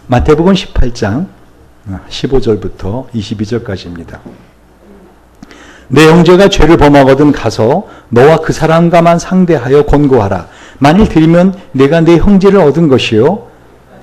마태복음 18장 15절부터 22절까지입니다. 내 형제가 죄를 범하거든 가서 너와 그 사람과만 상대하여 권고하라. 만일 들으면 내가 내 형제를 얻은 것이요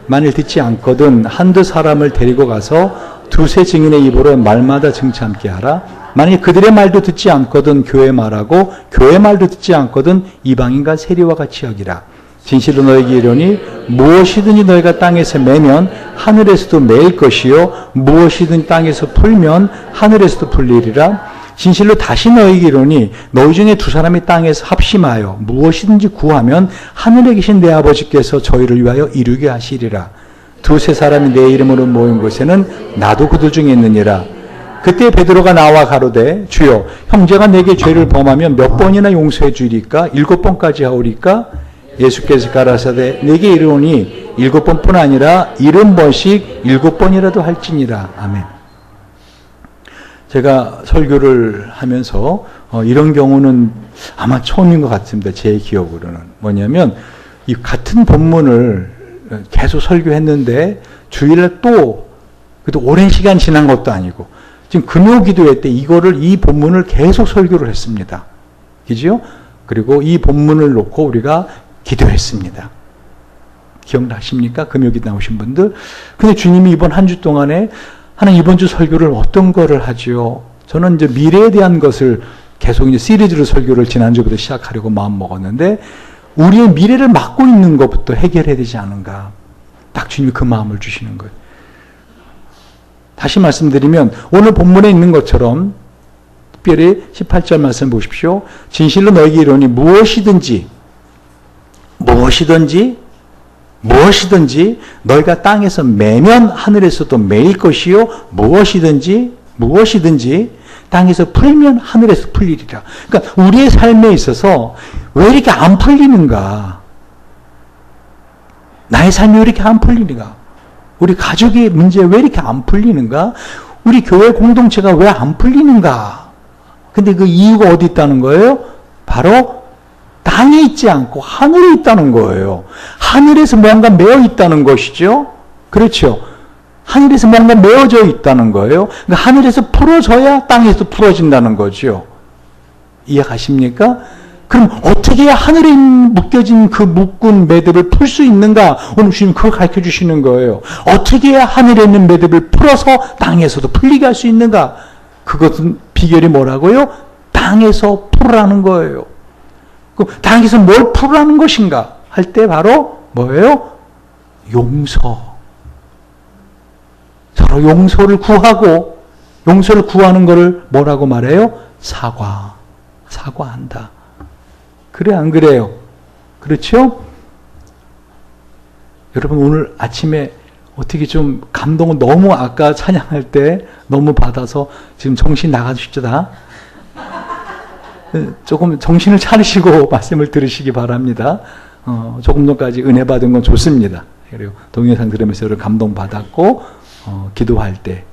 만일 듣지 않거든 한두 사람을 데리고 가서 두세 증인의 입으로 말마다 증참게 하라. 만일 그들의 말도 듣지 않거든 교회 말하고 교회 말도 듣지 않거든 이방인과 세리와 같이 여기라. 진실로 너에게 이르노니 무엇이든지 너희가 땅에서 매면 하늘에서도 매일 것이요 무엇이든 땅에서 풀면 하늘에서도 풀리리라. 진실로 다시 너에게 이르노니 너희 중에 두 사람이 땅에서 합심하여 무엇이든지 구하면 하늘에 계신 내 아버지께서 저희를 위하여 이루게 하시리라. 두세 사람이 내 이름으로 모인 곳에는 나도 그들 중에 있느니라. 그때 베드로가 나와 가로되 주여 형제가 내게 죄를 범하면 몇 번이나 용서해 주리까? 7번까지 하오리까? 예수께서 가라사대 내게 이르노니 7번뿐 아니라 70번씩 7번이라도 할지니라. 아멘. 제가 설교를 하면서 이런 경우는 아마 처음인 것 같습니다. 제 기억으로는. 뭐냐면 이 같은 본문을 계속 설교했는데 주일날 또 그래도 오랜 시간 지난 것도 아니고 지금 금요 기도회 때 이 본문을 계속 설교를 했습니다. 그죠? 그리고 이 본문을 놓고 우리가 기도했습니다. 기억나십니까? 금요 기도 나오신 분들. 근데 주님이 이번 한 주 동안에 하나님 이번 주 설교를 어떤 거를 하지요? 저는 이제 미래에 대한 것을 계속 이제 시리즈로 설교를 지난주부터 시작하려고 마음 먹었는데 우리의 미래를 막고 있는 것부터 해결해야 되지 않은가. 딱 주님이 그 마음을 주시는 거예요. 다시 말씀드리면 오늘 본문에 있는 것처럼 특별히 18절 말씀 보십시오. 진실로 너에게 이르노니 무엇이든지 너희가 땅에서 매면 하늘에서도 매일 것이요 무엇이든지 땅에서 풀면 하늘에서 풀리리라. 그러니까 우리의 삶에 있어서 왜 이렇게 안 풀리는가? 나의 삶이 왜 이렇게 안 풀리는가? 우리 가족의 문제 왜 이렇게 안 풀리는가? 우리 교회 공동체가 왜 안 풀리는가? 근데 그 이유가 어디 있다는 거예요? 바로 땅에 있지 않고 하늘에 있다는 거예요. 하늘에서 뭔가 매어 있다는 것이죠. 그렇죠. 하늘에서 뭔가 메어져 있다는 거예요. 그러니까 하늘에서 풀어져야 땅에서 풀어진다는 거죠. 이해가십니까? 그럼 어떻게 해야 하늘에 묶여진 그 묶은 매듭을 풀 수 있는가? 오늘 주님 그걸 가르쳐 주시는 거예요. 어떻게 해야 하늘에 있는 매듭을 풀어서 땅에서도 풀리게 할 수 있는가? 그것은 비결이 뭐라고요? 땅에서 풀으라는 거예요. 그럼 땅에서 뭘 풀으라는 것인가? 할 때 바로 뭐예요? 용서. 서로 용서를 구하고 용서를 구하는 것을 뭐라고 말해요? 사과한다. 그래 안 그래요? 그렇죠? 여러분 오늘 아침에 어떻게 좀 감동을 너무 아까 찬양할 때 너무 받아서 지금 정신 나가주시죠 다? 조금 정신을 차리시고 말씀을 들으시기 바랍니다. 조금 전까지 은혜 받은 건 좋습니다. 그리고 동영상 들으면서 여러분 감동받았고 기도할 때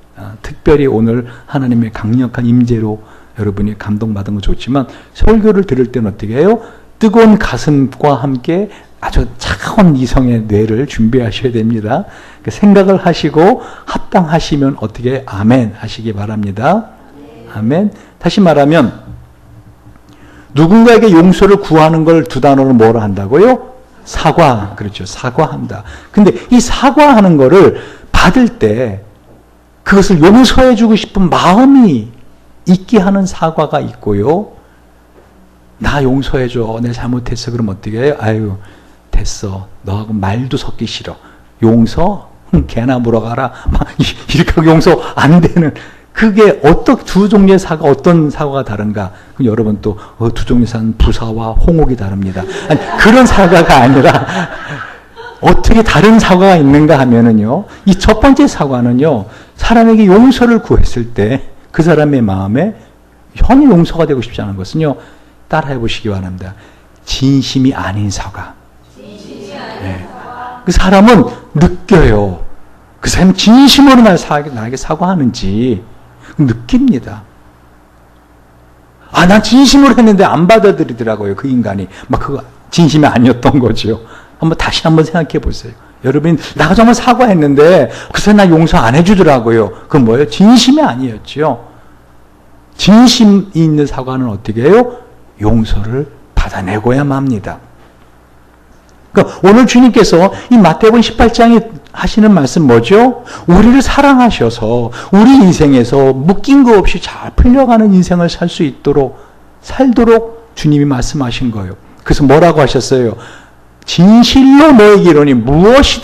특별히 오늘 하나님의 강력한 임재로 여러분이 감동받은 건 좋지만 설교를 들을 때는 어떻게 해요? 뜨거운 가슴과 함께 아주 차가운 이성의 뇌를 준비하셔야 됩니다. 생각을 하시고 합당하시면 어떻게 아멘 하시기 바랍니다. 아멘. 다시 말하면 누군가에게 용서를 구하는 걸 두 단어로 뭐라 한다고요? 사과. 그렇죠. 사과한다. 근데 이 사과하는 거를 받을 때 그것을 용서해주고 싶은 마음이 있게 하는 사과가 있고요. 나 용서해줘. 내가 잘못했어. 그럼 어떻게 해요? 아유, 됐어. 너하고 말도 섞기 싫어. 용서? 개나 물어가라. 막 이렇게 하고 용서 안 되는. 그게 두 종류의 사과, 어떤 사과가 다른가? 그럼 여러분 또 두 종류의 사과는 부사와 홍옥이 다릅니다. 아니, 그런 사과가 아니라 어떻게 다른 사과가 있는가 하면은요. 이 첫 번째 사과는요. 사람에게 용서를 구했을 때 그 사람의 마음에 현이 용서가 되고 싶지 않은 것은요. 따라해 보시기 바랍니다. 진심이 아닌 사과. 네. 그 사람은 느껴요. 그 사람이 진심으로 나에게 사과하는지 느낍니다. 난 진심으로 했는데 안 받아들이더라고요. 그 인간이. 막 그거 진심이 아니었던 거죠. 다시 한번 생각해 보세요. 여러분, 나 정말 사과했는데 그새 나 용서 안 해주더라고요. 그건 뭐예요? 진심이 아니었죠. 진심이 있는 사과는 어떻게 해요? 용서를 받아내고야만 합니다. 그러니까 오늘 주님께서 이 마태복음 18장에 하시는 말씀 뭐죠? 우리를 사랑하셔서 우리 인생에서 묶인 거 없이 잘 풀려가는 인생을 살도록 주님이 말씀하신 거예요. 그래서 뭐라고 하셨어요? 진실로 너에게 이르노니 무엇이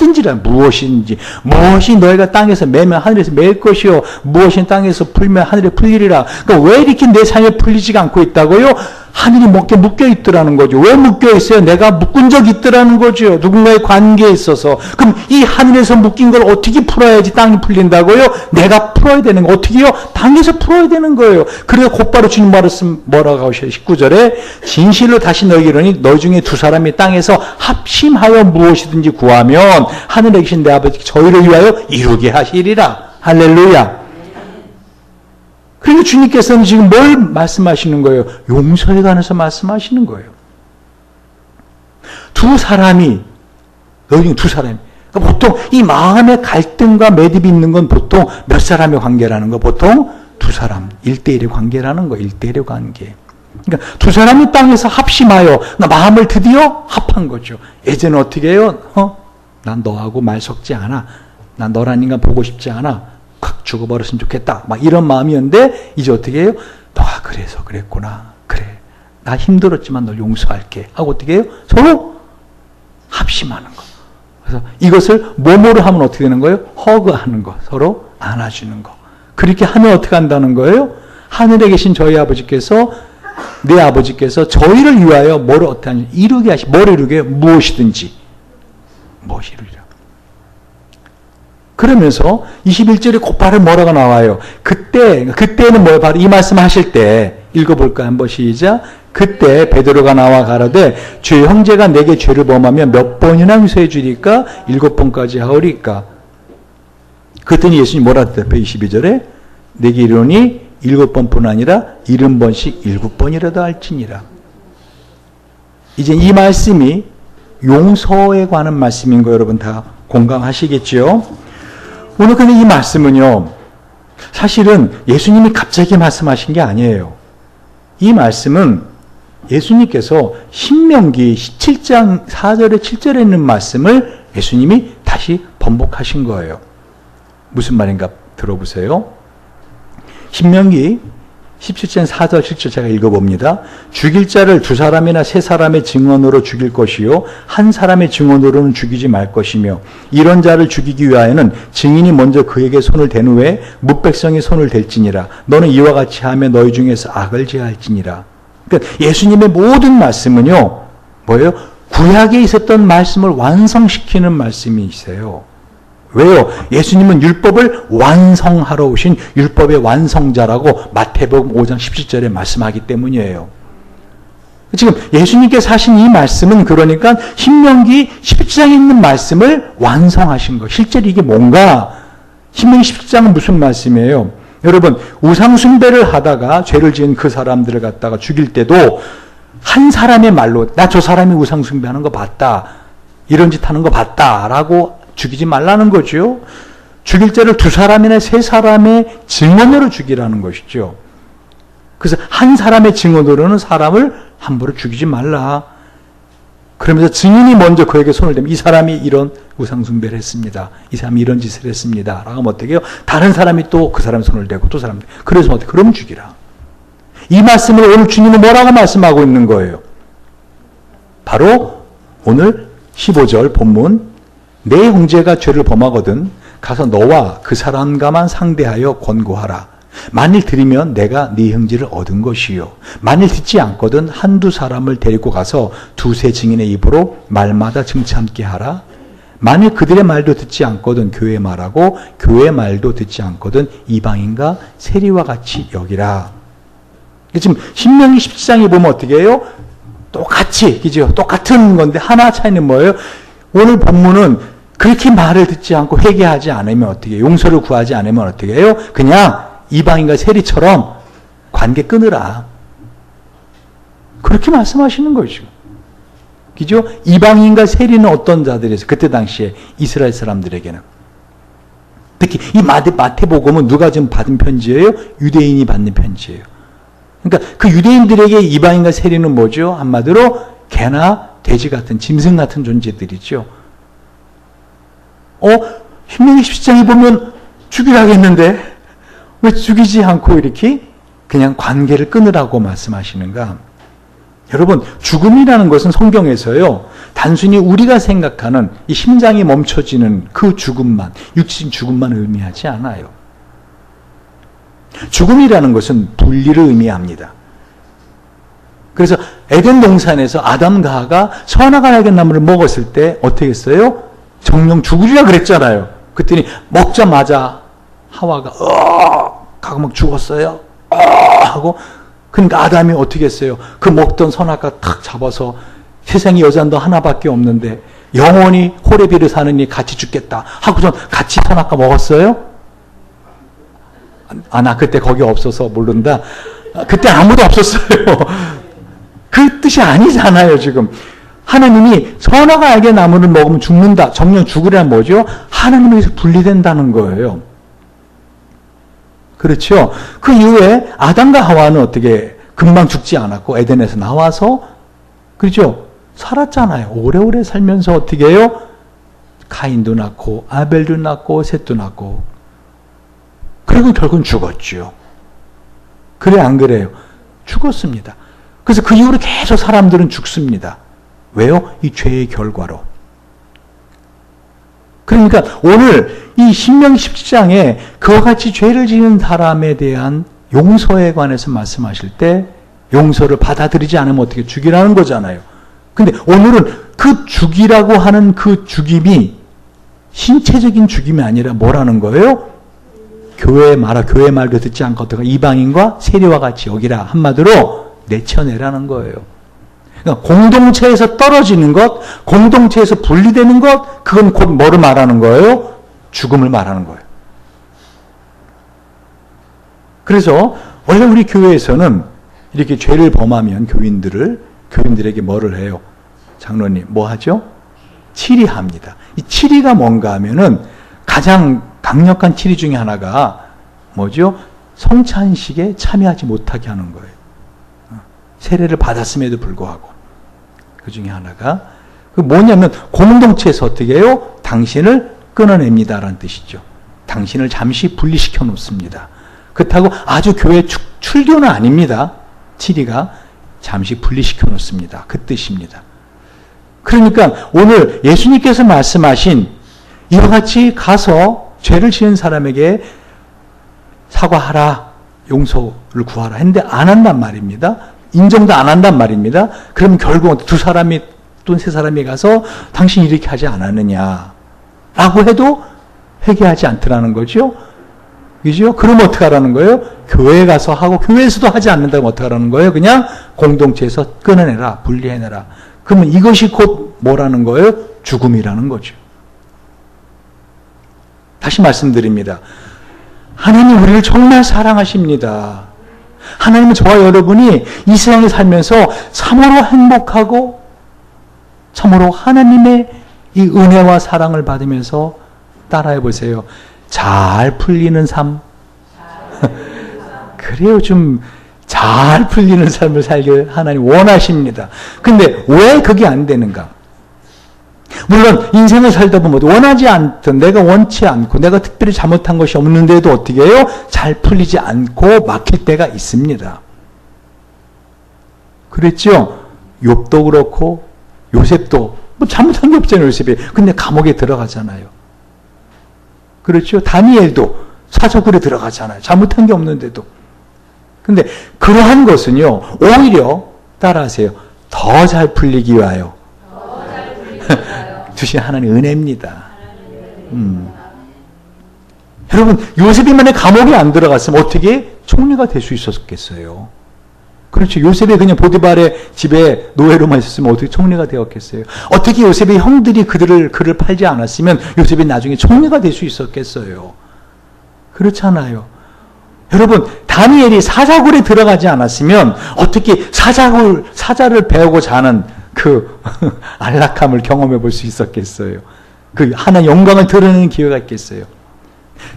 너희가 땅에서 매면 하늘에서 매일 것이요 무엇이 땅에서 풀면 하늘에 풀리리라. 그러니까 왜 이렇게 내 삶에 풀리지가 않고 있다고요? 하늘이 묶여 있더라는 거죠. 왜 묶여 있어요? 내가 묶은 적이 있더라는 거죠. 누군가의 관계에 있어서. 그럼 이 하늘에서 묶인 걸 어떻게 풀어야지 땅이 풀린다고요? 내가 풀어야 되는 거. 어떻게요? 땅에서 풀어야 되는 거예요. 그래서 곧바로 주님 말씀 뭐라고 하셔요? 19절에 진실로 다시 너희에게 이르노니 너희 중에 두 사람이 땅에서 합심하여 무엇이든지 구하면 하늘에 계신 내 아버지 저희를 위하여 이루게 하시리라. 할렐루야. 그리고 주님께서는 지금 뭘 말씀하시는 거예요? 용서에 관해서 말씀하시는 거예요. 두 사람이, 너희 중에 두 사람이. 그러니까 보통 이 마음의 갈등과 매듭이 있는 건 보통 몇 사람의 관계라는 거? 보통 두 사람, 1대1의 관계라는 거, 1대1의 관계. 그러니까 두 사람이 땅에서 합심하여 마음을 드디어 합한 거죠. 예전에 어떻게 해요? 난 너하고 말 섞지 않아. 난 너란 인간 보고 싶지 않아. 확 죽어버렸으면 좋겠다. 막 이런 마음이었는데 이제 어떻게 해요? 너가 그래서 그랬구나. 그래. 나 힘들었지만 널 용서할게. 하고 어떻게 해요? 서로 합심하는 거. 그래서 이것을 몸으로 하면 어떻게 되는 거예요? 허그하는 거. 서로 안아주는 거. 그렇게 하면 어떻게 한다는 거예요? 하늘에 계신 저희 아버지께서 내 아버지께서 저희를 위하여 뭐를 어떻게 하는지 이루게 뭘 이루게 해요? 무엇이든지. 무엇이 이루리라. 그러면서 21절에 곧바로 뭐라고 나와요? 그때는 뭐예요? 바로 이 말씀 하실 때 읽어볼까요? 한번 시작. 그때 베드로가 나와 가라되 주의 형제가 내게 죄를 범하면 몇 번이나 용서해 주리까? 7번까지 하오리까? 그랬더니 예수님 뭐라 대답해? 22절에 내게 이르노니 7번뿐 아니라 70번씩 7번이라도 할지니라. 이제 이 말씀이 용서에 관한 말씀인 거 여러분 다 공감하시겠죠? 오늘 근데 이 말씀은요, 사실은 예수님이 갑자기 말씀하신 게 아니에요. 이 말씀은 예수님께서 신명기 17장 4절에 7절에 있는 말씀을 예수님이 다시 번복하신 거예요. 무슨 말인가 들어보세요. 신명기 17장 4절 7절 제가 읽어봅니다. 죽일 자를 두 사람이나 세 사람의 증언으로 죽일 것이요 한 사람의 증언으로는 죽이지 말 것이며 이런 자를 죽이기 위하여는 증인이 먼저 그에게 손을 댄 후에 뭇백성이 손을 댈지니라. 너는 이와 같이 하며 너희 중에서 악을 제할지니라. 그러니까 예수님의 모든 말씀은요 뭐예요? 구약에 있었던 말씀을 완성시키는 말씀이세요. 왜요? 예수님은 율법을 완성하러 오신 율법의 완성자라고 마태복음 5장 17절에 말씀하기 때문이에요. 지금 예수님께서 하신 이 말씀은 그러니까 신명기 17장에 있는 말씀을 완성하신 거. 실제로 이게 뭔가? 신명기 17장은 무슨 말씀이에요? 여러분, 우상숭배를 하다가 죄를 지은 그 사람들을 갖다가 죽일 때도 한 사람의 말로 나 저 사람이 우상숭배하는 거 봤다. 이런 짓 하는 거 봤다. 라고 죽이지 말라는 거죠. 죽일 자를 두 사람이나 세 사람의 증언으로 죽이라는 것이죠. 그래서 한 사람의 증언으로는 사람을 함부로 죽이지 말라. 그러면서 증인이 먼저 그에게 손을 대면 이 사람이 이런 우상숭배를 했습니다. 이 사람이 이런 짓을 했습니다. 라고 하면 어떻게 해요? 다른 사람이 또 그 사람의 손을 대고 또 사람. 그래서 어떻게? 그럼 죽이라. 이 말씀을 오늘 주님은 뭐라고 말씀하고 있는 거예요? 바로 오늘 15절 본문 내 형제가 죄를 범하거든 가서 너와 그 사람과만 상대하여 권고하라. 만일 들으면 내가 네 형제를 얻은 것이요. 만일 듣지 않거든 한두 사람을 데리고 가서 두세 증인의 입으로 말마다 증참게 하라. 만일 그들의 말도 듣지 않거든 교회의 말하고 교회의 말도 듣지 않거든 이방인과 세리와 같이 여기라. 지금 신명기 17장에 보면 어떻게 해요? 똑같이, 그죠? 똑같은 건데 하나 차이는 뭐예요? 오늘 본문은 그렇게 말을 듣지 않고 회개하지 않으면 어떻게 해요? 용서를 구하지 않으면 어떻게 해요? 그냥 이방인과 세리처럼 관계 끊으라. 그렇게 말씀하시는 거죠. 그죠? 이방인과 세리는 어떤 자들이었어요? 그때 당시에 이스라엘 사람들에게는. 특히 이 마태복음은 누가 지금 받은 편지예요? 유대인이 받는 편지예요. 그러니까 그 유대인들에게 이방인과 세리는 뭐죠? 한마디로 개나 돼지 같은 짐승 같은 존재들이죠. 신명기 17장에 보면 죽이라고 했는데 왜 죽이지 않고 이렇게 그냥 관계를 끊으라고 말씀하시는가? 여러분, 죽음이라는 것은 성경에서요, 단순히 우리가 생각하는 이 심장이 멈춰지는 그 죽음만, 육신 죽음만 의미하지 않아요. 죽음이라는 것은 분리를 의미합니다. 그래서 에덴 동산에서 아담과 하와가 선악과 알게 나무를 먹었을 때 어떻게 했어요? 정령 죽으리라 그랬잖아요. 그랬더니 먹자마자 하와가 하고 막 죽었어요. 하고 그러니까 아담이 어떻게 했어요? 그 먹던 선악과 탁 잡아서 세상에 여자는 너 하나밖에 없는데 영원히 호레비를 사느니 같이 죽겠다 하고선 같이 선악과 먹었어요? 나 그때 거기 없어서 모른다. 그때 아무도 없었어요. 그 뜻이 아니잖아요, 지금. 하나님이 선악과 알게 나무를 먹으면 죽는다. 정령 죽으려면 뭐죠? 하나님에게서 분리된다는 거예요. 그렇죠? 그 이후에 아담과 하와는 어떻게 금방 죽지 않았고 에덴에서 나와서 그렇죠? 살았잖아요. 오래오래 살면서 어떻게 해요? 카인도 낳고 아벨도 낳고 셋도 낳고 그리고 결국은 죽었죠. 그래 안 그래요? 죽었습니다. 그래서 그 이후로 계속 사람들은 죽습니다. 왜요? 이 죄의 결과로. 그러니까 오늘 이 신명기 17장에 그와 같이 죄를 지은 사람에 대한 용서에 관해서 말씀하실 때 용서를 받아들이지 않으면 어떻게 죽이라는 거잖아요. 근데 오늘은 그 죽이라고 하는 그 죽임이 신체적인 죽임이 아니라 뭐라는 거예요? 교회 말도 듣지 않고 이방인과 세리와 같이 여기라. 한마디로 내쳐내라는 거예요. 그러니까 공동체에서 떨어지는 것, 공동체에서 분리되는 것, 그건 곧 뭐를 말하는 거예요? 죽음을 말하는 거예요. 그래서 원래 우리 교회에서는 이렇게 죄를 범하면 교인들에게 뭐를 해요? 장로님, 뭐 하죠? 치리합니다. 이 치리가 뭔가 하면은 가장 강력한 치리 중에 하나가 뭐죠? 성찬식에 참여하지 못하게 하는 거예요. 세례를 받았음에도 불구하고. 그 중에 하나가 그 뭐냐면 공동체에서 어떻게 해요? 당신을 끊어냅니다라는 뜻이죠. 당신을 잠시 분리시켜 놓습니다. 그렇다고 아주 교회 출교는 아닙니다. 치리가 잠시 분리시켜 놓습니다. 그 뜻입니다. 그러니까 오늘 예수님께서 말씀하신 이와 같이 가서 죄를 지은 사람에게 사과하라, 용서를 구하라 했는데 안 한단 말입니다. 인정도 안 한단 말입니다. 그럼 결국 두 사람이 또는 세 사람이 가서 당신이 이렇게 하지 않았느냐 라고 해도 회개하지 않더라는 거죠. 그죠? 그럼 어떻게 하라는 거예요? 교회에 가서 하고 교회에서도 하지 않는다면 어떻게 하라는 거예요? 그냥 공동체에서 끊어내라, 분리해내라. 그러면 이것이 곧 뭐라는 거예요? 죽음이라는 거죠. 다시 말씀드립니다. 하나님 우리를 정말 사랑하십니다. 하나님은 저와 여러분이 이 세상에 살면서 참으로 행복하고 참으로 하나님의 이 은혜와 사랑을 받으면서 따라해 보세요. 잘 풀리는 삶. 그래요. 좀 잘 풀리는 삶을 살길 하나님 원하십니다. 근데 왜 그게 안 되는가? 물론 인생을 살다 보면 원하지 않던 내가 원치 않고 내가 특별히 잘못한 것이 없는데도 어떻게 해요? 잘 풀리지 않고 막힐 때가 있습니다. 그랬죠? 욥도 그렇고 요셉도 뭐 잘못한 게 없잖아요. 요셉이. 근데 감옥에 들어가잖아요. 그렇죠? 다니엘도 사저굴에 들어가잖아요. 잘못한 게 없는데도. 근데 그러한 것은요. 오히려 따라하세요. 더 잘 풀리기 위하여. 주신 하나님의 은혜입니다. 여러분 요셉이 만약 감옥에 안 들어갔으면 어떻게 총리가 될 수 있었겠어요? 그렇죠. 요셉이 그냥 보디발의 집에 노예로만 있었으면 어떻게 총리가 되었겠어요? 어떻게 요셉의 형들이 그를 팔지 않았으면 요셉이 나중에 총리가 될 수 있었겠어요? 그렇잖아요. 여러분 다니엘이 사자굴에 들어가지 않았으면 어떻게 사자를 배우고자 하는 그 안락함을 경험해 볼 수 있었겠어요? 그 하나의 영광을 드러내는 기회가 있겠어요?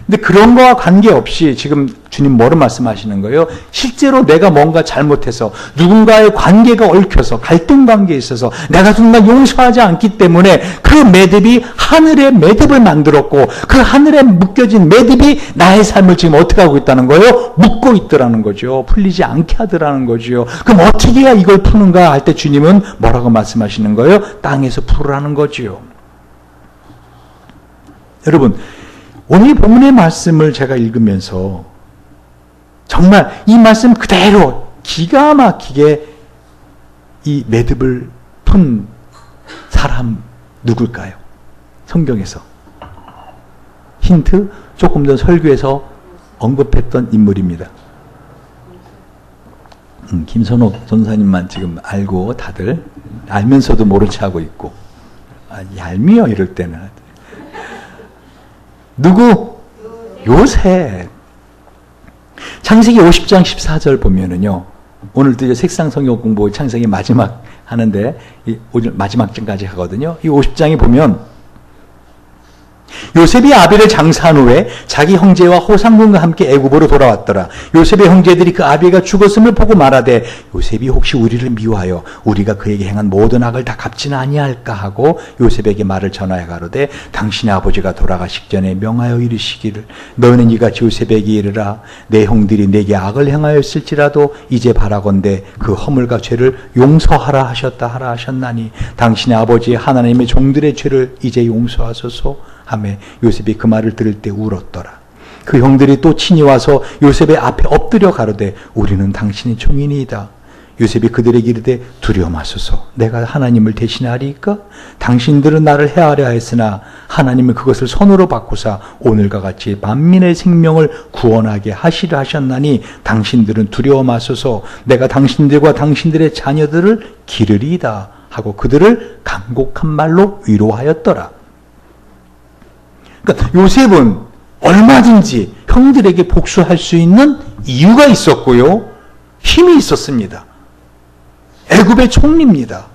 근데 그런 거와 관계없이 지금 주님 뭐를 말씀하시는 거예요? 실제로 내가 뭔가 잘못해서 누군가의 관계가 얽혀서 갈등 관계에 있어서 내가 정말 용서하지 않기 때문에 그 매듭이 하늘의 매듭을 만들었고 그 하늘에 묶여진 매듭이 나의 삶을 지금 어떻게 하고 있다는 거예요? 묶고 있더라는 거죠. 풀리지 않게 하더라는 거죠. 그럼 어떻게 해야 이걸 푸는가 할 때 주님은 뭐라고 말씀하시는 거예요? 땅에서 풀으라는 거죠. 여러분, 오늘 본문의 말씀을 제가 읽으면서 정말 이 말씀 그대로 기가 막히게 이 매듭을 푼 사람 누굴까요? 성경에서. 힌트, 조금 전 설교에서 언급했던 인물입니다. 김선옥 전사님만 지금 알고 다들 알면서도 모른 체 하고 있고, 얄미워 이럴 때는. 누구? 요셉. 창세기 50장 14절 보면은요, 오늘도 이제 색상 성경 공부 창세기 마지막 하는데, 오늘 마지막 장까지 하거든요. 이 50장에 보면, 요셉이 아비를 장사한 후에 자기 형제와 호상군과 함께 애굽으로 돌아왔더라. 요셉의 형제들이 그 아비가 죽었음을 보고 말하되 요셉이 혹시 우리를 미워하여 우리가 그에게 행한 모든 악을 다 갚지는 아니할까 하고 요셉에게 말을 전하여 가로되 당신의 아버지가 돌아가시기 전에 명하여 이르시기를 너는 이같이 요셉에게 이르라 내 형들이 내게 악을 행하였을지라도 이제 바라건대 그 허물과 죄를 용서하라 하셨다 하라 하셨나니 당신의 아버지 하나님의 종들의 죄를 이제 용서하소서 하매 요셉이 그 말을 들을 때 울었더라. 그 형들이 또 친히 와서 요셉의 앞에 엎드려 가로되 우리는 당신의 종이니이다. 요셉이 그들에게 이르되 두려워 마소서 내가 하나님을 대신하리이까? 당신들은 나를 해하려 했으나 하나님은 그것을 선으로 바꾸사 오늘과 같이 만민의 생명을 구원하게 하시려 하셨나니 당신들은 두려워 마소서 내가 당신들과 당신들의 자녀들을 기르리이다 하고 그들을 간곡한 말로 위로하였더라. 그러니까 요셉은 얼마든지 형들에게 복수할 수 있는 이유가 있었고요. 힘이 있었습니다. 애굽의 총리입니다.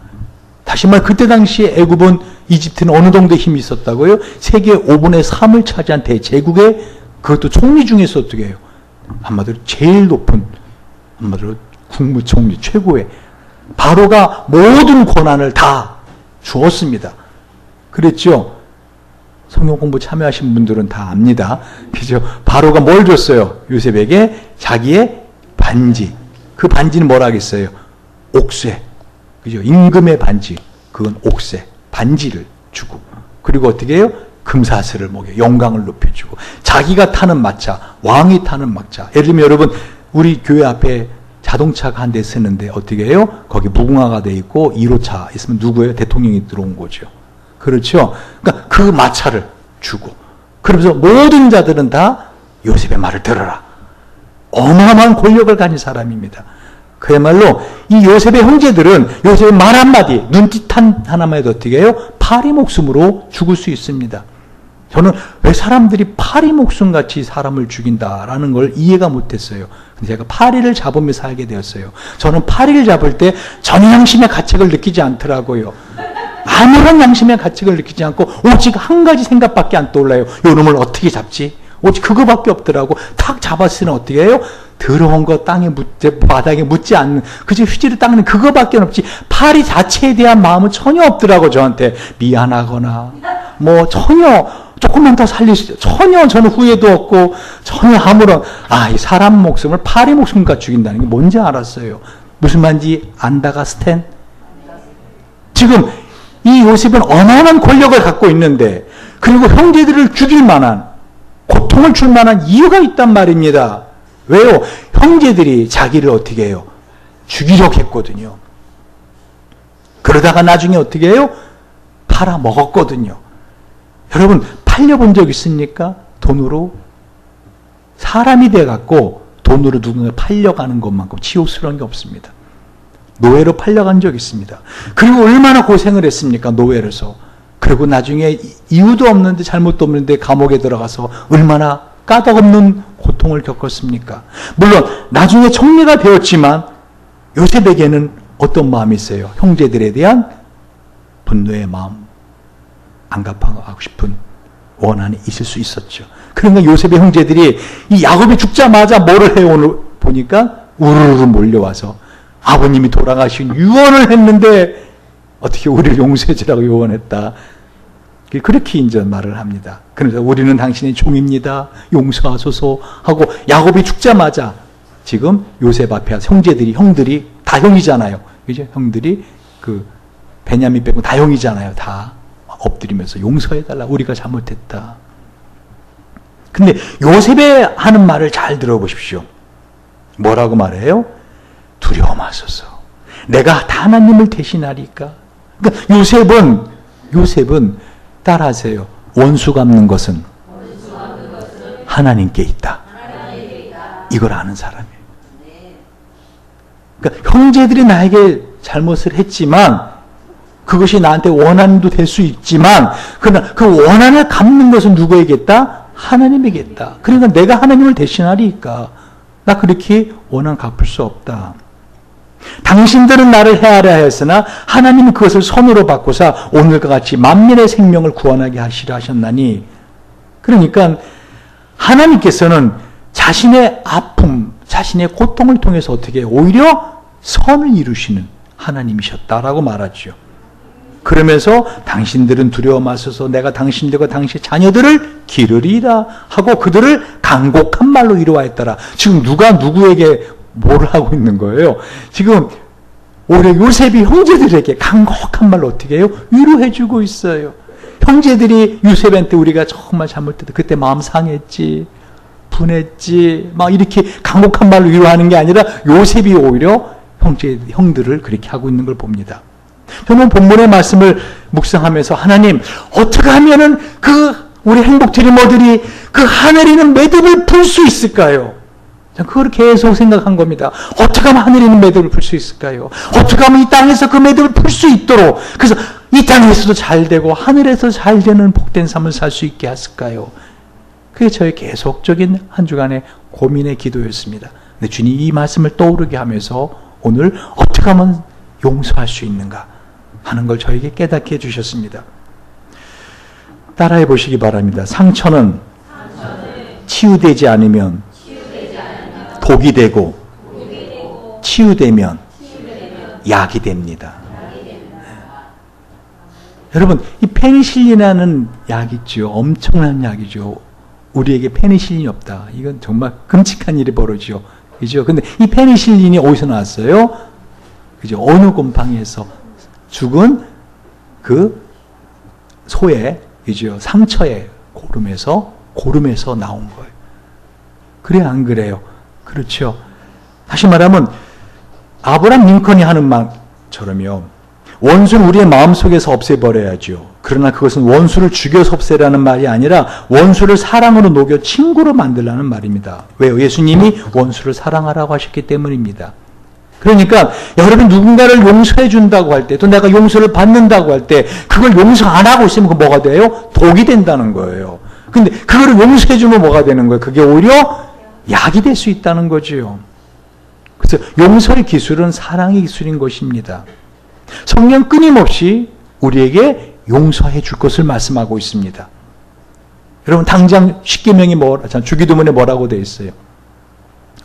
다시 말 그때 당시에 애굽은 이집트는 어느 정도의 힘이 있었다고요? 세계 5분의 3을 차지한 대제국의 그것도 총리 중에서 어떻게 해요? 한마디로 제일 높은 한마디로 국무총리 최고의 바로가 모든 권한을 다 주었습니다. 그랬죠? 성경 공부 참여하신 분들은 다 압니다. 그죠? 바로가 뭘 줬어요? 요셉에게 자기의 반지. 그 반지는 뭐라 하겠어요? 옥쇠. 그죠? 임금의 반지. 그건 옥쇠. 반지를 주고. 그리고 어떻게 해요? 금사슬을 먹여. 영광을 높여주고. 자기가 타는 마차. 왕이 타는 마차. 예를 들면 여러분, 우리 교회 앞에 자동차가 한 대 쓰는데 어떻게 해요? 거기 무궁화가 돼 있고 1호차 있으면 누구예요? 대통령이 들어온 거죠. 그렇죠? 그러니까 그 마차를 주고 그러면서 모든 자들은 다 요셉의 말을 들어라. 어마어마한 권력을 가진 사람입니다. 그야말로 이 요셉의 형제들은 요셉의 말 한마디, 눈짓 하나만 해도 어떻게 해요? 파리 목숨으로 죽을 수 있습니다. 저는 왜 사람들이 파리 목숨같이 사람을 죽인다라는 걸 이해가 못했어요. 근데 제가 파리를 잡으면서 알게 되었어요. 저는 파리를 잡을 때 전혀 양심의 가책을 느끼지 않더라고요. 아무런 양심의 가책을 느끼지 않고 오직 한 가지 생각밖에 안 떠올라요. 요놈을 어떻게 잡지? 오직 그거밖에 없더라고. 탁 잡았으면 어떻게 해요? 더러운 거 바닥에 묻지 않는 그저 휴지를 닦는 그거밖에 없지 파리 자체에 대한 마음은 전혀 없더라고. 저한테 미안하거나 뭐 전혀 조금만 더 살릴 수 전혀 저는 후회도 없고 전혀 아무런 이 사람 목숨을 파리 목숨같이 죽인다는 게 뭔지 알았어요. 무슨 말인지 안다가 스탠? 지금 이 요셉은 어마어마한 권력을 갖고 있는데 그리고 형제들을 죽일 만한 고통을 줄 만한 이유가 있단 말입니다. 왜요? 형제들이 자기를 어떻게 해요? 죽이려고 했거든요. 그러다가 나중에 어떻게 해요? 팔아먹었거든요. 여러분 팔려본 적 있습니까? 돈으로? 사람이 돼갖고 돈으로 누군가 팔려가는 것만큼 치욕스러운 게 없습니다. 노예로 팔려간 적이 있습니다. 그리고 얼마나 고생을 했습니까? 노예로서. 그리고 나중에 이유도 없는데 잘못도 없는데 감옥에 들어가서 얼마나 까닭없는 고통을 겪었습니까? 물론 나중에 총리가 되었지만 요셉에게는 어떤 마음이 있어요? 형제들에 대한 분노의 마음, 안 갚아가고 싶은 원한이 있을 수 있었죠. 그러니까 요셉의 형제들이 이 야곱이 죽자마자 뭐를 해요? 오늘 보니까 우르르 몰려와서 아버님이 돌아가신 유언을 했는데 어떻게 우리를 용서해주라고 유언했다. 그렇게 이제 말을 합니다. 그래서 우리는 당신의 종입니다. 용서하소서 하고 야곱이 죽자마자 지금 요셉 앞에 형들이 다 형이잖아요. 그죠? 형들이 그 베냐민 빼고 다 형이잖아요. 다 엎드리면서 용서해달라. 우리가 잘못했다. 근데 요셉의 하는 말을 잘 들어보십시오. 뭐라고 말해요? 두려워 마소서. 내가 하나님을 대신하리까. 그러니까 요셉은 따라하세요. 원수 갚는 것은 하나님께 있다. 이걸 아는 사람이에요. 그러니까 형제들이 나에게 잘못을 했지만 그것이 나한테 원한도 될 수 있지만 그러나 그 원한을 갚는 것은 누구에게 있다? 하나님에게 있다. 그러니까 내가 하나님을 대신하리까. 나 그렇게 원한 갚을 수 없다. 당신들은 나를 헤아려 하였으나 하나님은 그것을 선으로 바꾸사 오늘과 같이 만민의 생명을 구원하게 하시려 하셨나니. 그러니까 하나님께서는 자신의 아픔, 자신의 고통을 통해서 어떻게 오히려 선을 이루시는 하나님이셨다라고 말하죠. 그러면서 당신들은 두려워 마소서. 내가 당신들과 당신의 자녀들을 기르리라 하고 그들을 간곡한 말로 위로하였더라. 지금 누가 누구에게 뭘 하고 있는 거예요? 지금 오히려 요셉이 형제들에게 간곡한 말로 어떻게 해요? 위로해주고 있어요. 형제들이 요셉한테 우리가 정말 잘못했다. 그때 마음 상했지. 분했지. 막 이렇게 간곡한 말로 위로하는 게 아니라 요셉이 오히려 형들을 그렇게 하고 있는 걸 봅니다. 저는 본문의 말씀을 묵상하면서 하나님 어떻게 하면은 우리 행복 드리머들이 그 하늘에 있는 매듭을 풀 수 있을까요? 그걸 계속 생각한 겁니다. 어떻게 하면 하늘에 있는 매듭을 풀 수 있을까요? 어떻게 하면 이 땅에서 그 매듭을 풀 수 있도록 그래서 이 땅에서도 잘 되고 하늘에서 잘 되는 복된 삶을 살 수 있게 했을까요? 그게 저의 계속적인 한 주간의 고민의 기도였습니다. 근데 주님 이 말씀을 떠오르게 하면서 오늘 어떻게 하면 용서할 수 있는가 하는 걸 저에게 깨닫게 해주셨습니다. 따라해 보시기 바랍니다. 상처는 치유되지 않으면 독이 되고 치유되면 약이 됩니다. 여러분 이 페니실린이라는 약 있죠. 엄청난 약이죠. 우리에게 페니실린이 없다. 이건 정말 끔찍한 일이 벌어지죠. 그죠? 근데 이 페니실린이 어디서 나왔어요? 그죠? 어느 곰팡이에서 죽은 그 소의 그죠? 상처의 고름에서 나온 거예요. 그래 안 그래요? 그렇죠. 다시 말하면 아브라함 링컨이 하는 말처럼요. 원수는 우리의 마음속에서 없애버려야죠. 그러나 그것은 원수를 죽여서 없애라는 말이 아니라 원수를 사랑으로 녹여 친구로 만들라는 말입니다. 왜요? 예수님이 원수를 사랑하라고 하셨기 때문입니다. 그러니까 여러분 누군가를 용서해 준다고 할 때 또 내가 용서를 받는다고 할 때 그걸 용서 안 하고 있으면 그 뭐가 돼요? 독이 된다는 거예요. 근데 그거를 용서해 주면 뭐가 되는 거예요? 그게 오히려 약이 될 수 있다는 거죠. 그래서 용서의 기술은 사랑의 기술인 것입니다. 성경 끊임없이 우리에게 용서해 줄 것을 말씀하고 있습니다. 여러분 당장 십계명이 주기도문에 뭐라고 되어 있어요?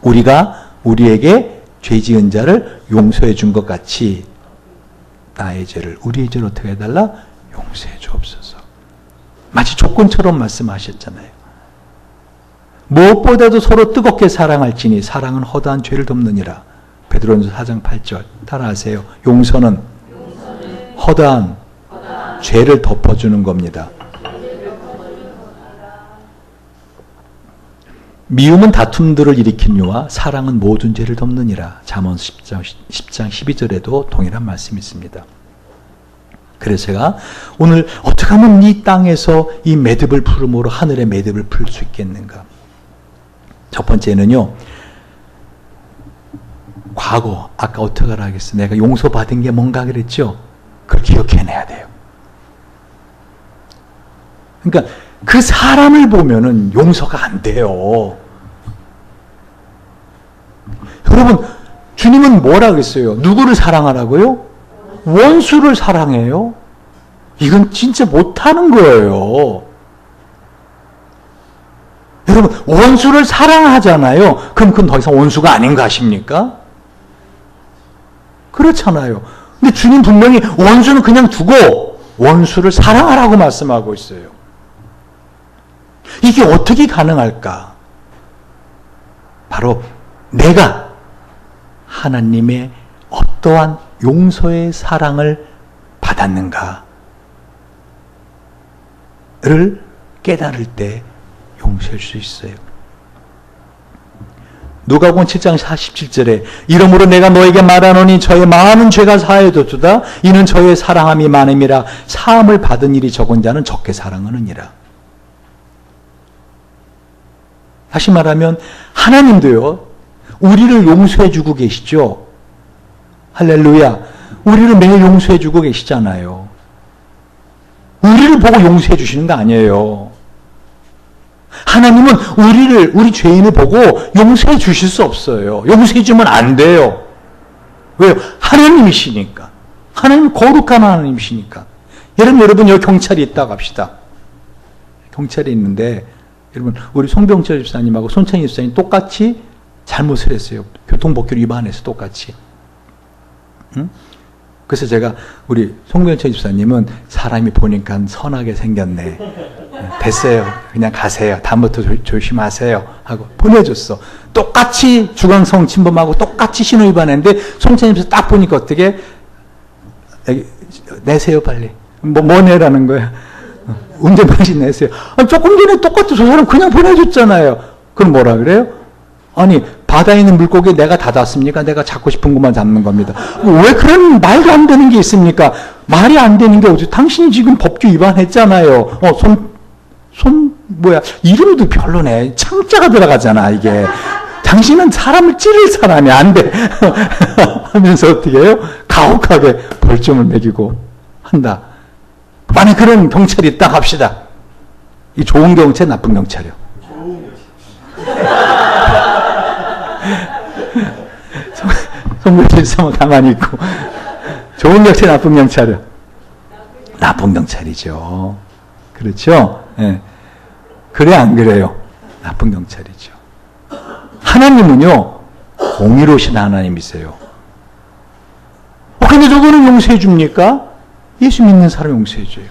우리가 우리에게 죄 지은 자를 용서해 준 것 같이 나의 죄를 우리의 죄를 어떻게 해달라? 용서해 주옵소서. 마치 조건처럼 말씀하셨잖아요. 무엇보다도 서로 뜨겁게 사랑할지니 사랑은 허다한 죄를 덮느니라. 베드로전서 4장 8절 따라하세요. 용서는 허다한 죄를 덮어주는 겁니다. 미움은 다툼들을 일으키니와 사랑은 모든 죄를 덮느니라. 잠언 10장 12절에도 동일한 말씀이 있습니다. 그래서 제가 오늘 어떻게 하면 이 땅에서 이 매듭을 풀음으로 하늘의 매듭을 풀 수 있겠는가. 첫 번째는요. 과거 아까 어떻게 하겠어요? 내가 용서받은 게 뭔가 그랬죠? 그걸 기억해내야 돼요. 그러니까 그 사람을 보면은 용서가 안 돼요. 여러분 주님은 뭐라 그랬어요? 누구를 사랑하라고요? 원수를 사랑해요? 이건 진짜 못하는 거예요. 여러분, 원수를 사랑하잖아요. 그럼 그건 더 이상 원수가 아닌 거 아십니까? 그렇잖아요. 근데 주님 분명히 원수는 그냥 두고 원수를 사랑하라고 말씀하고 있어요. 이게 어떻게 가능할까? 바로 내가 하나님의 어떠한 용서의 사랑을 받았는가를 깨달을 때 용서할 수 있어요. 누가복음 7장 47절에 이러므로 내가 너에게 말하노니 저의 많은 죄가 사하여졌도다. 이는 저의 사랑함이 많음이라. 사함을 받은 일이 적은 자는 적게 사랑하느니라. 다시 말하면 하나님도요, 우리를 용서해 주고 계시죠. 할렐루야. 우리를 매일 용서해 주고 계시잖아요. 우리를 보고 용서해 주시는 거 아니에요. 하나님은 우리 죄인을 보고 용서해 주실 수 없어요. 용서해 주면 안 돼요. 왜요? 하나님이시니까. 하나님 거룩한 하나님이시니까. 여러분 여기 경찰이 있다고 합시다. 경찰이 있는데 여러분 우리 송병철 집사님하고 손창희 집사님 똑같이 잘못을 했어요. 교통법규를 위반해서 똑같이. 응? 그래서 제가 우리 송병철 집사님은 사람이 보니까 선하게 생겼네. 됐어요. 그냥 가세요. 다음부터 조심하세요. 하고 보내줬어. 똑같이 주광성 침범하고 똑같이 신호 위반했는데 송창희 집사 딱 보니까 어떻게 내세요 빨리. 뭐 내라는 거야. 운전면허 내세요. 조금 전에 똑같이 저 사람 그냥 보내줬잖아요. 그럼 뭐라 그래요? 아니 바다에 있는 물고기 내가 다 잡습니까? 내가 잡고 싶은 것만 잡는 겁니다. 왜 그런 말도 안 되는 게 있습니까? 말이 안 되는 게 어디? 당신이 지금 법규 위반했잖아요. 이름도 별로네. 창자가 들어가잖아 이게. 당신은 사람을 찌를 사람이 안 돼. 하면서 어떻게 해요? 가혹하게 벌점을 매기고 한다. 만약 그런 경찰이 있다 합시다. 이 좋은 경찰, 나쁜 경찰이요. 송별실 있으면 가만히 있고. 좋은 경찰, 나쁜 경찰이요. 나쁜 경찰이죠. 그렇죠? 네. 그래 안 그래요? 나쁜 경찰이죠. 하나님은요, 공의로우신 하나님이세요. 근데 저거는 용서해 줍니까? 예수 믿는 사람 용서해 줘요.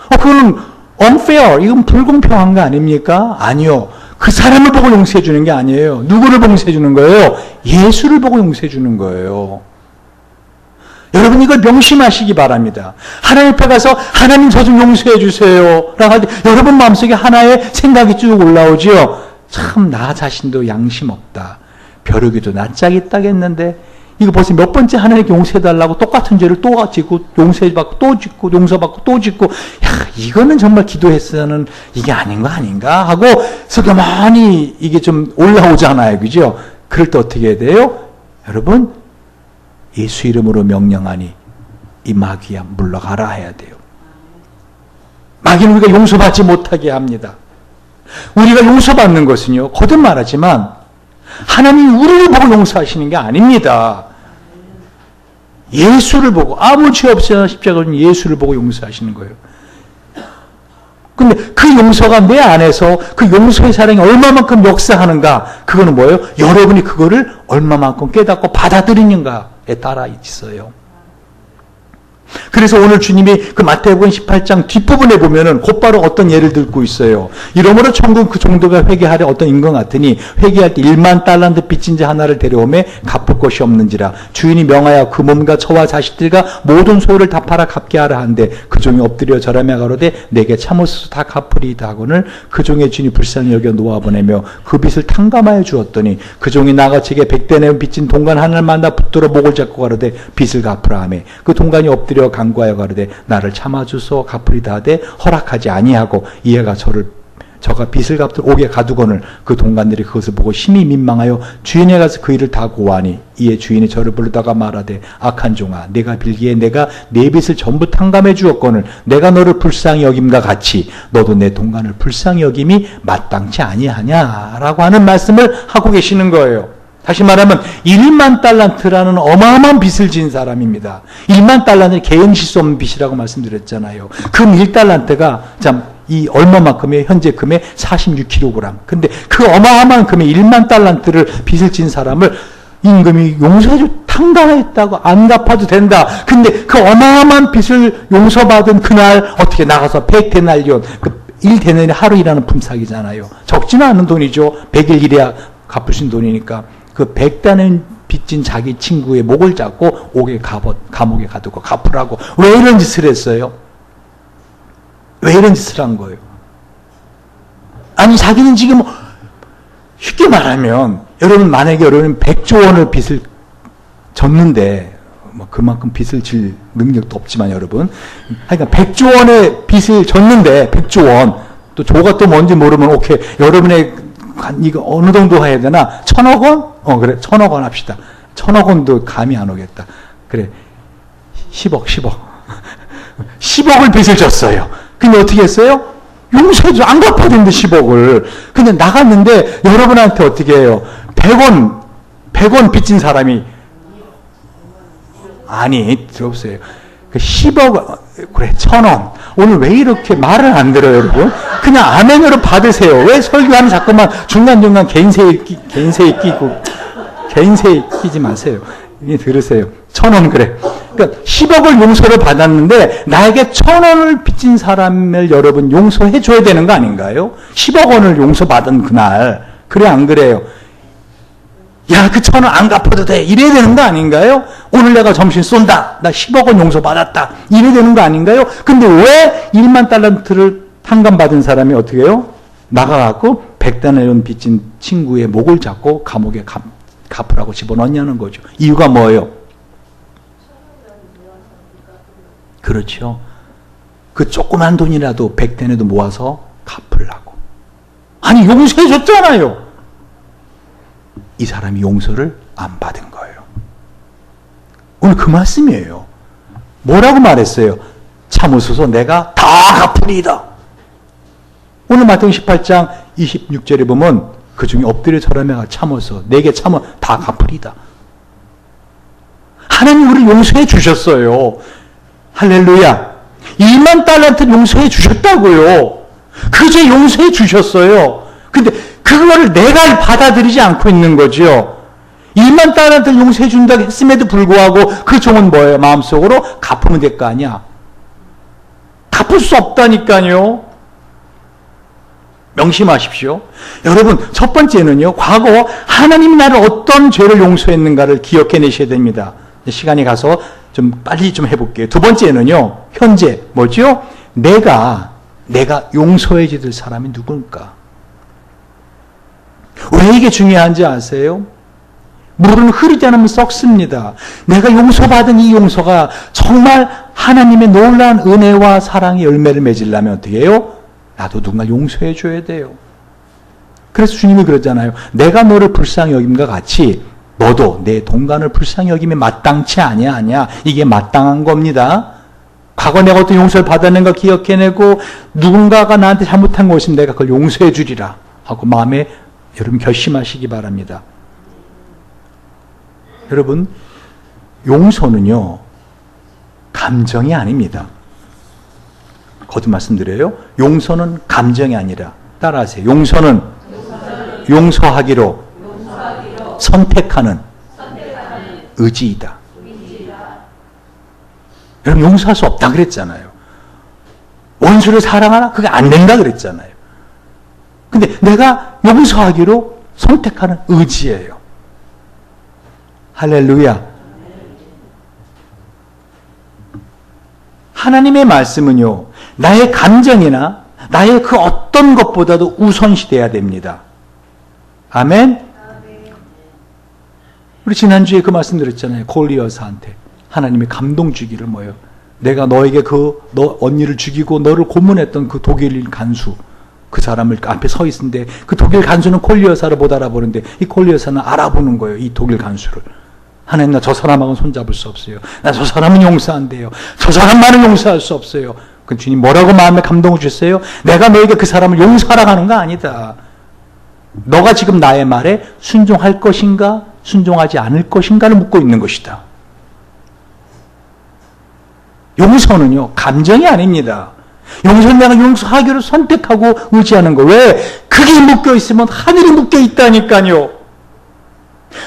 그거는 unfair, 이건 불공평한 거 아닙니까? 아니요. 그 사람을 보고 용서해 주는 게 아니에요. 누구를 보고 용서해 주는 거예요? 예수를 보고 용서해 주는 거예요. 여러분 이걸 명심하시기 바랍니다. 하나님 앞에 가서 하나님 저 좀 용서해 주세요 라고 할 때 여러분 마음속에 하나의 생각이 쭉 올라오지요. 참 나 자신도 양심 없다. 벼룩이도 낯짝이 따겠는데 이거 벌써 몇 번째 하나님께 용서해달라고 똑같은 죄를 또 짓고 용서받고 또 짓고 용서받고 또 짓고 이거는 정말 기도했으면 이게 아닌 거 아닌가 하고 서가만히 이게 좀 올라오잖아요. 그죠? 그럴 때 어떻게 해야 돼요? 여러분 예수 이름으로 명령하니 이 마귀야 물러가라 해야 돼요. 마귀는 우리가 용서받지 못하게 합니다. 우리가 용서받는 것은요 거듭 말하지만 하나님이 우리를 보고 용서하시는 게 아닙니다. 예수를 보고 아무 죄 없이 십자가를 예수를 보고 용서하시는 거예요. 근데 그 용서가 내 안에서 그 용서의 사랑이 얼마만큼 역사하는가 그거는 뭐예요? 여러분이 그거를 얼마만큼 깨닫고 받아들이는가에 따라 있어요. 그래서 오늘 주님이 그 마태복음 18장 뒷부분에 보면은 곧바로 어떤 예를 들고 있어요. 이러므로 천국 그 정도가 회개하려 어떤 인것 같으니 회개할 때 1만 달란트 빚진 자 하나를 데려오매 갚을 것이 없는지라 주인이 명하여 그 몸과 저와 자식들과 모든 소유를 다 팔아 갚게 하라 한데 그 종이 엎드려 절하며 가로되 내게 참으소서 다 갚으리이다 하고는 그 종의 주인이 불쌍히 여겨 놓아보내며 그 빚을 탕감하여 주었더니 그 종이 나가 제게 100대 내어 빚진 동간 하나를 만나 붙들어 목을 잡고 가로되 빚을 갚으라 하매 그 동간이 엎드려 간구하여 가로되 나를 참아주소 갚으리다 하되 허락하지 아니하고 이해가 저가 빚을 갚도록 옥에 가두거늘 그 동간들이 그것을 보고 심히 민망하여 주인에 가서 그 일을 다 고하니 이에 주인이 저를 부르다가 말하되 악한 종아 내가 빌기에 내가 내 빚을 전부 탕감해 주었거늘 내가 너를 불쌍히 여김과 같이 너도 내 동간을 불쌍히 여김이 마땅치 아니하냐라고 하는 말씀을 하고 계시는 거예요. 다시 말하면 1만 달란트라는 어마어마한 빚을 진 사람입니다. 1만 달란트는 개인실 수 없는 빚이라고 말씀드렸잖아요. 금 1달란트가 이 얼마만큼의 현재 금의 46kg. 근데 그 어마어마한 금의 1만 달란트를 빚을 진 사람을 임금이 용서해줘. 탕감했다고 안 갚아도 된다. 근데 그 어마어마한 빚을 용서받은 그날 어떻게 나가서 100데나리온, 그 1데나리 하루 일하는 품삯이잖아요. 적지는 않은 돈이죠. 100일 일해야 갚으신 돈이니까. 그 100단은 빚진 자기 친구의 목을 잡고 감옥에 가두고 갚으라고. 왜 이런 짓을 했어요? 왜 이런 짓을 한 거예요? 아니, 자기는 지금 쉽게 말하면 여러분 만약에 여러분 100조 원을 빚을 졌는데 뭐 그만큼 빚을 질 능력도 없지만 여러분, 그러니까 100조 원의 빚을 졌는데 100조 원, 또 조가 또 뭔지 모르면 오케이, 여러분의 이거 어느 정도 해야 되나? 1000억 원? 그래, 1000억 원 합시다. 1000억 원도 감이 안 오겠다. 그래, 10억 10억을 빚을 졌어요. 근데 어떻게 했어요? 용서해줘. 안 갚아야 되는데 10억을. 근데 나갔는데 여러분한테 어떻게 해요? 100원 빚진 사람이, 아니, 들어보세요. 그 10억, 그래, 1000원. 오늘 왜 이렇게 말을 안 들어요, 여러분? 그냥 아멘으로 받으세요. 왜 설교하면 자꾸만 중간중간 개인세에 끼지 마세요. 이게 들으세요. 1000원, 그래. 그러니까 10억을 용서를 받았는데 나에게 1000원을 빚진 사람을 여러분 용서해 줘야 되는 거 아닌가요? 10억 원을 용서받은 그날. 그래, 안 그래요? 야, 그 1000원 안 갚아도 돼. 이래야 되는 거 아닌가요? 오늘 내가 점심 쏜다. 나 10억 원 용서받았다. 이래야 되는 거 아닌가요? 근데 왜 1만 달란트를 탕감받은 사람이 어떻게 해요? 나가갖고 100달러를 빚진 친구의 목을 잡고 감옥에 갚으라고 집어넣냐는 거죠. 이유가 뭐예요? 그렇죠. 그 조그만 돈이라도 100대내도 모아서 갚으려고. 아니, 용서해 줬잖아요. 이 사람이 용서를 안 받은 거예요. 오늘 그 말씀이에요. 뭐라고 말했어요? 참으소서 내가 다 갚으리이다. 오늘 마태복음 18장 26절에 보면 그 중에 엎드려 절하며 참어서 내게 참어 다 갚으리이다. 하나님 우리를 용서해 주셨어요. 할렐루야. 2만 달란트 용서해 주셨다고요. 그저 용서해 주셨어요. 근데 그거를 내가 받아들이지 않고 있는 거죠. 1만 달란트를 용서해 준다고 했음에도 불구하고 그 종은 뭐예요? 마음속으로 갚으면 될 거 아니야. 갚을 수 없다니까요. 명심하십시오. 여러분, 첫 번째는요, 과거 하나님이 나를 어떤 죄를 용서했는가를 기억해내셔야 됩니다. 시간이 가서 좀 빨리 좀 해볼게요. 두 번째는요, 현재 뭐죠? 내가 용서해야 될 사람이 누굴까? 왜 이게 중요한지 아세요? 물은 흐르지 않으면 썩습니다. 내가 용서받은 이 용서가 정말 하나님의 놀라운 은혜와 사랑의 열매를 맺으려면 어떻게 해요? 나도 누군가 용서해 줘야 돼요. 그래서 주님이 그러잖아요. 내가 너를 불쌍히 여김과 같이 너도 내 동간을 불쌍히 여김에 마땅치 아니하냐. 이게 마땅한 겁니다. 과거 내가 어떤 용서를 받았는가 기억해내고 누군가가 나한테 잘못한 것이면 내가 그걸 용서해 주리라 하고 마음에 여러분 결심하시기 바랍니다. 여러분, 용서는요, 감정이 아닙니다. 거듭 말씀드려요. 용서는 감정이 아니라, 따라하세요. 용서는 용서하기로 선택하는 의지이다. 여러분, 용서할 수 없다 그랬잖아요. 원수를 사랑하나? 그게 안 된다 그랬잖아요. 근데 내가 용서하기로 선택하는 의지예요. 할렐루야. 하나님의 말씀은요, 나의 감정이나 나의 그 어떤 것보다도 우선시돼야 됩니다. 아멘? 우리 지난주에 그 말씀 드렸잖아요. 골리앗한테 하나님의 감동 주기를 뭐예요? 내가 너에게 너 언니를 죽이고 너를 고문했던 그 독일 간수, 그 사람을 앞에 서 있는데 그 독일 간수는 골리앗을 못 알아보는데 이 골리앗은 알아보는 거예요. 이 독일 간수를. 하나님, 나 저 사람하고는 손잡을 수 없어요. 나 저 사람은 용서 안 돼요. 저 사람만은 용서할 수 없어요. 그 주님 뭐라고 마음에 감동을 주세요? 내가 너에게 그 사람을 용서하라고 하는 거 아니다. 너가 지금 나의 말에 순종할 것인가? 순종하지 않을 것인가를 묻고 있는 것이다. 용서는요, 감정이 아닙니다. 용서는 내가 용서하기로 선택하고 의지하는 거. 왜? 그게 묶여 있으면 하늘이 묶여 있다니까요.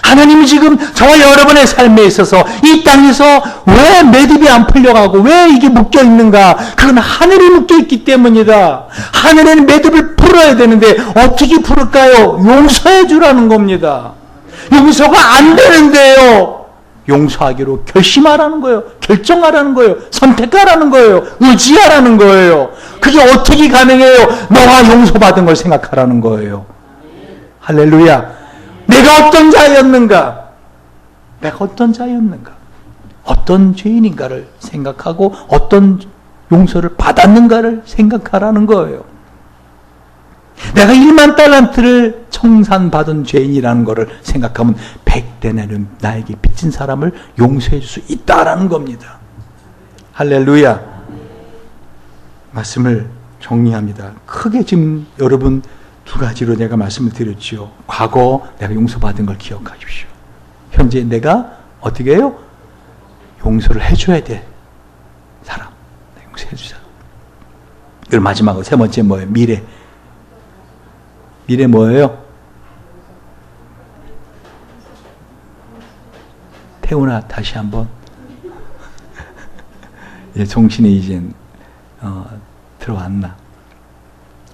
하나님이 지금 저와 여러분의 삶에 있어서 이 땅에서 왜 매듭이 안 풀려가고 왜 이게 묶여 있는가? 그건 하늘이 묶여 있기 때문이다. 하늘에는 매듭을 풀어야 되는데 어떻게 풀을까요? 용서해 주라는 겁니다. 용서가 안 되는데요. 용서하기로 결심하라는 거예요. 결정하라는 거예요. 선택하라는 거예요. 의지하라는 거예요. 그게 어떻게 가능해요? 너가 용서받은 걸 생각하라는 거예요. 할렐루야. 내가 어떤 자였는가? 내가 어떤 자였는가? 어떤 죄인인가를 생각하고 어떤 용서를 받았는가를 생각하라는 거예요. 내가 1만 달란트를 청산받은 죄인이라는 것을 생각하면 100대나는 나에게 빚진 사람을 용서해 줄 수 있다라는 겁니다. 할렐루야. 말씀을 정리합니다. 크게 지금 여러분 두 가지로 내가 말씀을 드렸지요. 과거 내가 용서받은 걸 기억하십시오. 현재 내가 어떻게 해요? 용서를 해줘야 돼. 사람. 용서해 주자. 그리고 마지막으로 세 번째 뭐예요? 미래. 미래 뭐예요? 태훈아 다시 한번. 정신이 이제 들어왔나?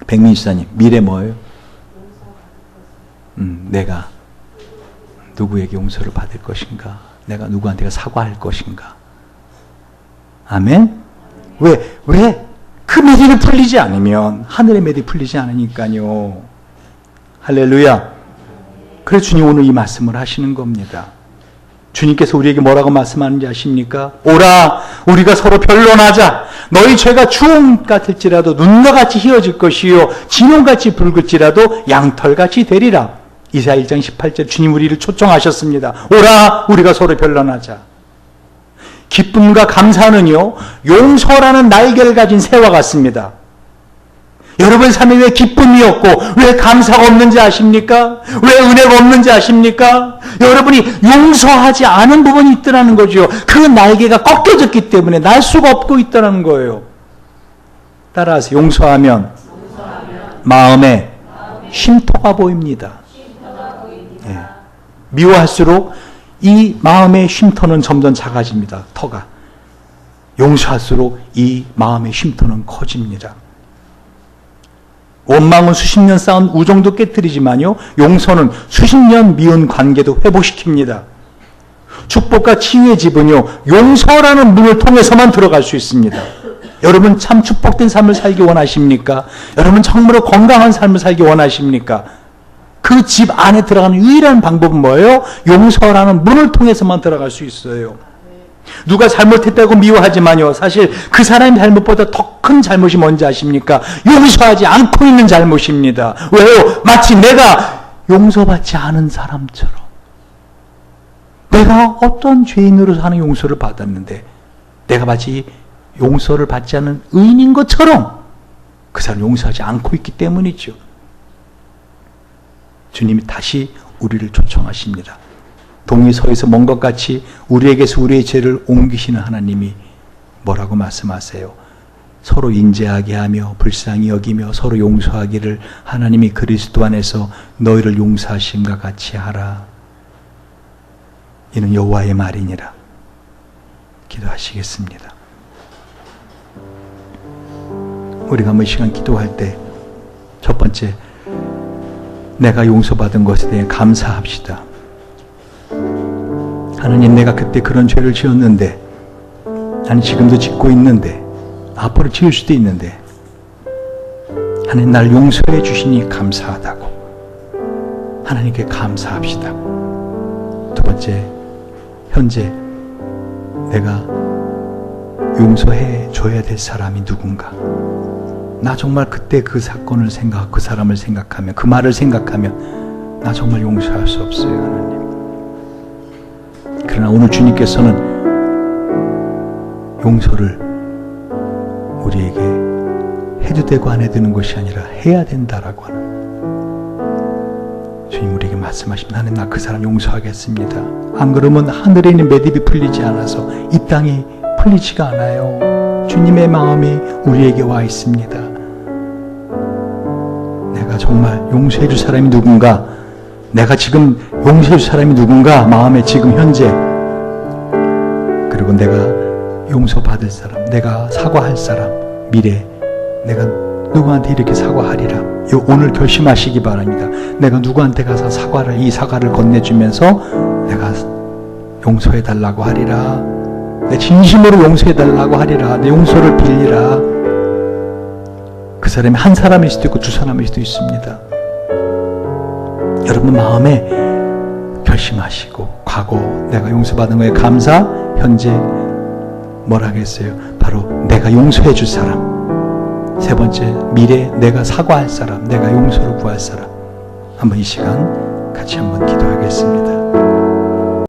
백민수사님 미래 뭐예요? 내가 누구에게 용서를 받을 것인가? 내가 누구한테 사과할 것인가? 아멘? 왜? 그 매듭이 풀리지 않으면 하늘의 매듭이 풀리지 않으니까요. 할렐루야. 그래서 주님 오늘 이 말씀을 하시는 겁니다. 주님께서 우리에게 뭐라고 말씀하는지 아십니까? 오라 우리가 서로 변론하자. 너희 죄가 주홍 같을지라도 눈과 같이 희어질 것이요 진홍같이 붉을지라도 양털같이 되리라. 이사야 1장 18절 주님 우리를 초청하셨습니다. 오라 우리가 서로 변론하자. 기쁨과 감사는요 용서라는 날개를 가진 새와 같습니다. 여러분 삶에 왜 기쁨이 없고 왜 감사가 없는지 아십니까? 왜 은혜가 없는지 아십니까? 여러분이 용서하지 않은 부분이 있더라는 거죠. 그 날개가 꺾여졌기 때문에 날 수가 없고 있더라는 거예요. 따라서 용서하면 마음에 쉼터가 보입니다. 네. 미워할수록 이 마음의 쉼터는 점점 작아집니다. 터가. 용서할수록 이 마음의 쉼터는 커집니다. 원망은 수십 년 쌓은 우정도 깨뜨리지만요. 용서는 수십 년 미운 관계도 회복시킵니다. 축복과 치유의 집은요. 용서라는 문을 통해서만 들어갈 수 있습니다. 여러분 참 축복된 삶을 살기 원하십니까? 여러분 정말로 건강한 삶을 살기 원하십니까? 그 집 안에 들어가는 유일한 방법은 뭐예요? 용서라는 문을 통해서만 들어갈 수 있어요. 누가 잘못했다고 미워하지만요. 사실 그 사람의 잘못보다 더 큰 잘못이 뭔지 아십니까? 용서하지 않고 있는 잘못입니다. 왜요? 마치 내가 용서받지 않은 사람처럼. 내가 어떤 죄인으로 사는 용서를 받았는데 내가 마치 용서를 받지 않은 의인인 것처럼 그 사람을 용서하지 않고 있기 때문이죠. 주님이 다시 우리를 초청하십니다. 동이 서에서 먼 것 같이 우리에게서 우리의 죄를 옮기시는 하나님이 뭐라고 말씀하세요? 서로 인자하게 하며 불쌍히 여기며 서로 용서하기를 하나님이 그리스도 안에서 너희를 용서하심과 같이 하라. 이는 여호와의 말이니라. 기도하시겠습니다. 우리가 이 시간 기도할 때 첫 번째 내가 용서받은 것에 대해 감사합시다. 하나님 내가 그때 그런 죄를 지었는데 아니 지금도 짓고 있는데 앞으로 지을 수도 있는데 하나님 날 용서해 주시니 감사하다고 하나님께 감사합시다. 두 번째 현재 내가 용서해 줘야 될 사람이 누군가. 나 정말 그때 그 사건을 생각하고 그 사람을 생각하면 그 말을 생각하면 나 정말 용서할 수 없어요. 하나님. 그러나 오늘 주님께서는 용서를 우리에게 해도 되고 안 해도 되는 것이 아니라 해야 된다라고 하는 주님 우리에게 말씀하십니다. 나는 나 그 사람 용서하겠습니다. 안 그러면 하늘에 있는 매듭이 풀리지 않아서 이 땅이 풀리지가 않아요. 주님의 마음이 우리에게 와 있습니다. 내가 정말 용서해 줄 사람이 누군가, 내가 지금 용서해 줄 사람이 누군가, 마음에 지금 현재, 그리고 내가 용서받을 사람, 내가 사과할 사람, 미래, 내가 누구한테 이렇게 사과하리라. 오늘 결심하시기 바랍니다. 내가 누구한테 가서 이 사과를 건네주면서 내가 용서해달라고 하리라. 내 진심으로 용서해달라고 하리라. 내 용서를 빌리라. 그 사람이 한 사람일 수도 있고 두 사람일 수도 있습니다. 여러분 마음에 결심하시고, 과거 내가 용서받은 거에 감사, 현재 뭐라 하겠어요? 바로 내가 용서해 줄 사람. 세 번째, 미래 내가 사과할 사람, 내가 용서를 구할 사람. 한번 이 시간 같이 한번 기도하겠습니다.